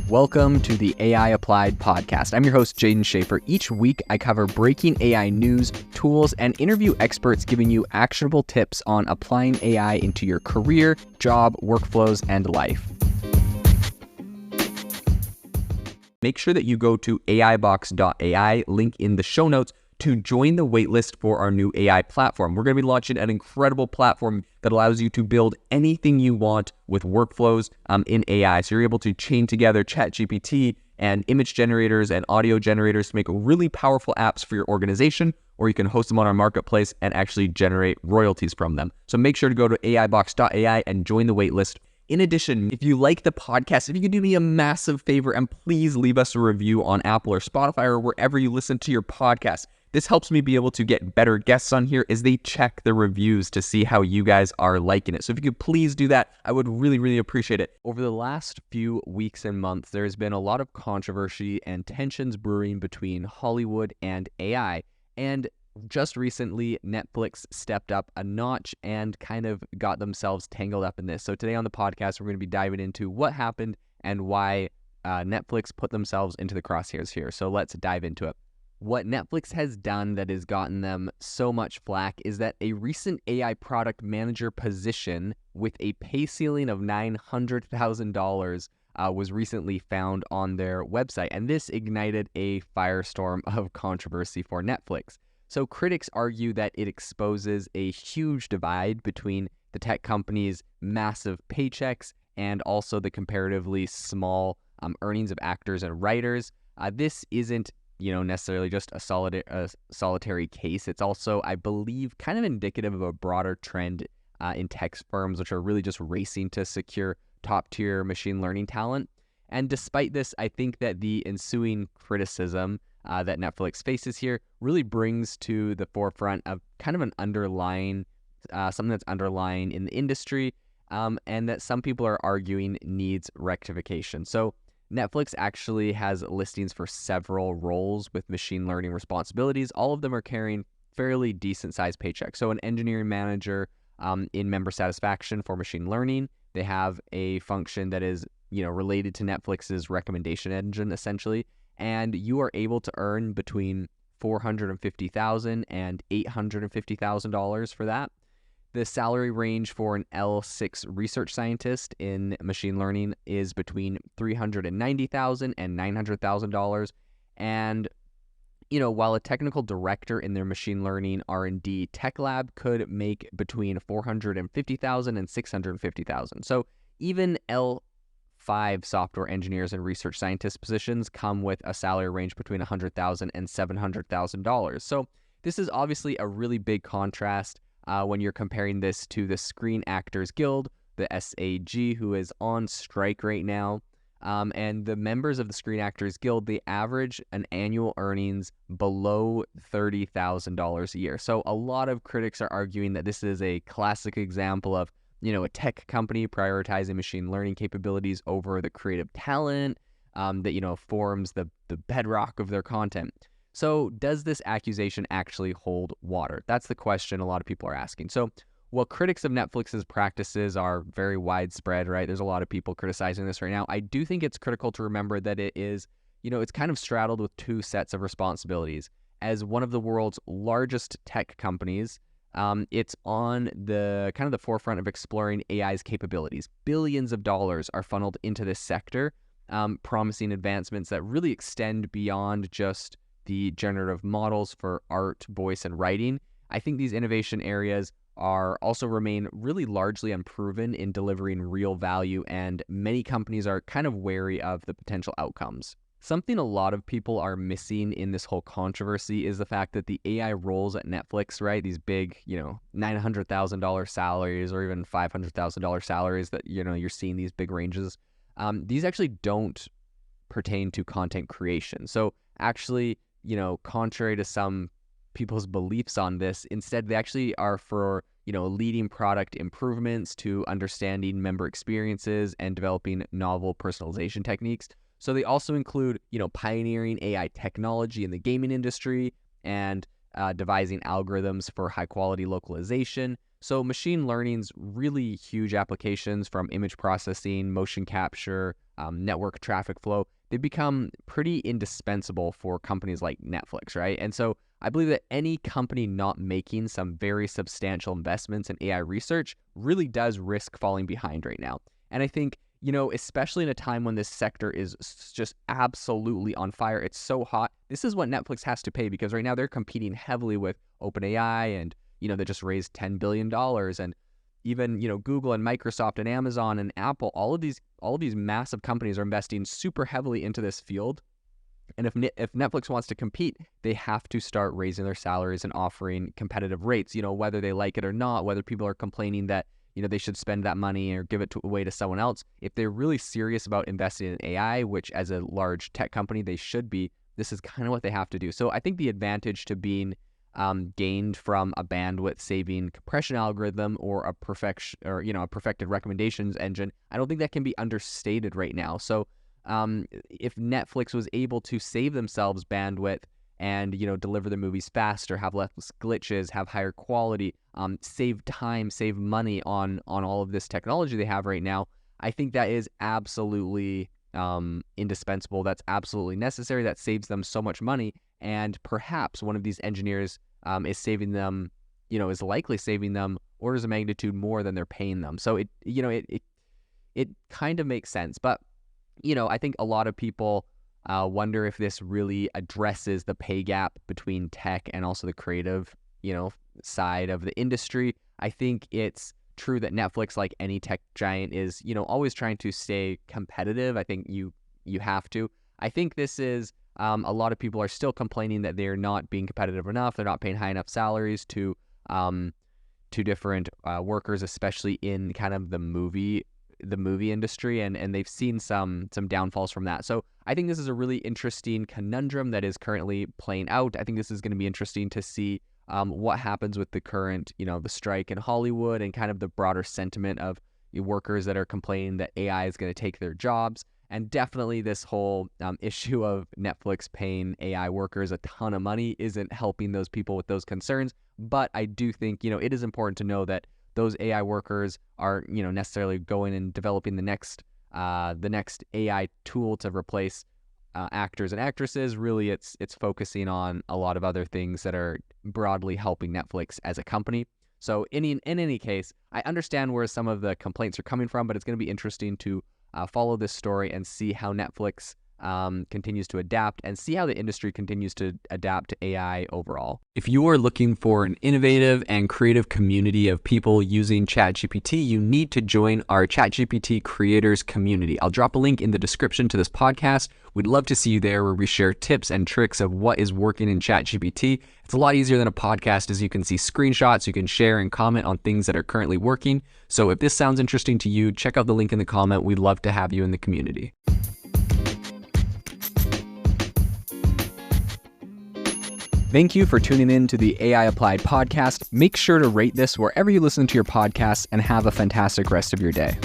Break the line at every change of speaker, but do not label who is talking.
Welcome to the AI Applied podcast. I'm your host, Jaden Schaefer. Each week, I cover breaking AI news, tools, and interview experts giving you actionable tips on applying AI into your career, job, workflows, and life. Make sure that you go to aibox.ai, link in the show notes, to join the waitlist for our new AI platform. We're going to be launching an incredible platform that allows you to build anything you want with workflows in AI. So you're able to chain together ChatGPT and image generators and audio generators to make really powerful apps for your organization, or you can host them on our marketplace and actually generate royalties from them. So make sure to go to aibox.ai and join the waitlist. In addition, if you like the podcast, if you could do me a massive favor and please leave us a review on Apple or Spotify or wherever you listen to your podcast. This helps me be able to get better guests on here as they check the reviews to see how you guys are liking it. So if you could please do that, I would really appreciate it. Over the last few weeks and months, there's been a lot of controversy and tensions brewing between Hollywood and AI. And just recently, Netflix stepped up a notch and kind of got themselves tangled up in this. So today on the podcast, we're going to be diving into what happened and why Netflix put themselves into the crosshairs here. So let's dive into it. What Netflix has done that has gotten them so much flack is that a recent AI product manager position with a pay ceiling of $900,000 was recently found on their website. And this ignited a firestorm of controversy for Netflix. So critics argue that it exposes a huge divide between the tech company's massive paychecks and also the comparatively small earnings of actors and writers. This isn't necessarily just a solitary case. It's also, I believe, kind of indicative of a broader trend in tech firms, which are really just racing to secure top-tier machine learning talent. And despite this, I think that the ensuing criticism that Netflix faces here really brings to the forefront of kind of an underlying, something that's underlying in the industry, and that some people are arguing needs rectification. So Netflix actually has listings for several roles with machine learning responsibilities. All of them are carrying fairly decent sized paychecks. So an engineering manager in member satisfaction for machine learning. They have a function that is, related to Netflix's recommendation engine, essentially. And you are able to earn between $450,000 and $850,000 for that. The salary range for an L6 research scientist in machine learning is between $390,000 and $900,000. And, while a technical director in their machine learning R&D tech lab could make between $450,000 and $650,000. So even L5 software engineers and research scientist positions come with a salary range between $100,000 and $700,000. So this is obviously a really big contrast when you're comparing this to the Screen Actors Guild, the SAG, who is on strike right now. And the members of the Screen Actors Guild, they average an annual earnings below $30,000 a year. So a lot of critics are arguing that this is a classic example of, a tech company prioritizing machine learning capabilities over the creative talent that, forms the bedrock of their content. So does this accusation actually hold water? That's the question a lot of people are asking. So while critics of Netflix's practices are very widespread, right? There's a lot of people criticizing this right now. I do think it's critical to remember that it is, it's kind of straddled with two sets of responsibilities. As one of the world's largest tech companies, it's on the kind of the forefront of exploring AI's capabilities. Billions of dollars are funneled into this sector, promising advancements that really extend beyond just the generative models for art, voice, and writing. I think these innovation areas also remain really largely unproven in delivering real value, and many companies are kind of wary of the potential outcomes. Something a lot of people are missing in this whole controversy is the fact that the AI roles at Netflix, right, these big, $900,000 salaries or even $500,000 salaries that, you're seeing these big ranges, these actually don't pertain to content creation. So actually, contrary to some people's beliefs on this, instead they actually are for, leading product improvements to understanding member experiences and developing novel personalization techniques. So they also include, pioneering AI technology in the gaming industry and devising algorithms for high quality localization. So machine learning's really huge applications from image processing, motion capture, network traffic flow. They become pretty indispensable for companies like Netflix, right? And so I believe that any company not making some very substantial investments in AI research really does risk falling behind right now. And I think, especially in a time when this sector is just absolutely on fire, it's so hot. This is what Netflix has to pay, because right now they're competing heavily with OpenAI, and, they just raised $10 billion. And even, Google and Microsoft and Amazon and Apple, all of these massive companies are investing super heavily into this field. And if Netflix wants to compete, they have to start raising their salaries and offering competitive rates, whether they like it or not, whether people are complaining that, they should spend that money or give it away to someone else. If they're really serious about investing in AI, which as a large tech company they should be, this is kind of what they have to do. So I think the advantage to being gained from a bandwidth saving compression algorithm or a perfected recommendations engine, I don't think that can be understated right now. So if Netflix was able to save themselves bandwidth and, deliver the movies faster, have less glitches, have higher quality, save time, save money on all of this technology they have right now, I think that is absolutely indispensable. That's absolutely necessary. That saves them so much money. And perhaps one of these engineers is saving them, is likely saving them orders of magnitude more than they're paying them. So it kind of makes sense. But, I think a lot of people wonder if this really addresses the pay gap between tech and also the creative, side of the industry. I think it's true that Netflix, like any tech giant, is, always trying to stay competitive. I think you have to. I think this is a lot of people are still complaining that they're not being competitive enough. They're not paying high enough salaries to different workers, especially in kind of the movie industry, and they've seen some downfalls from that. So I think this is a really interesting conundrum that is currently playing out. I think this is going to be interesting to see what happens with the current, the strike in Hollywood and kind of the broader sentiment of workers that are complaining that AI is going to take their jobs. And definitely this whole issue of Netflix paying AI workers a ton of money isn't helping those people with those concerns. But I do think, it is important to know that those AI workers are, necessarily going and developing the next AI tool to replace actors and actresses. Really, it's focusing on a lot of other things that are broadly helping Netflix as a company. So in any case, I understand where some of the complaints are coming from, but it's going to be interesting to follow this story and see how Netflix continues to adapt and see how the industry continues to adapt to AI overall. If you are looking for an innovative and creative community of people using ChatGPT, you need to join our ChatGPT creators community. I'll drop a link in the description to this podcast. We'd love to see you there, where we share tips and tricks of what is working in ChatGPT. It's a lot easier than a podcast, as you can see screenshots, you can share and comment on things that are currently working. So if this sounds interesting to you, check out the link in the comment. We'd love to have you in the community. Thank you for tuning in to the AI Applied podcast. Make sure to rate this wherever you listen to your podcasts, and have a fantastic rest of your day.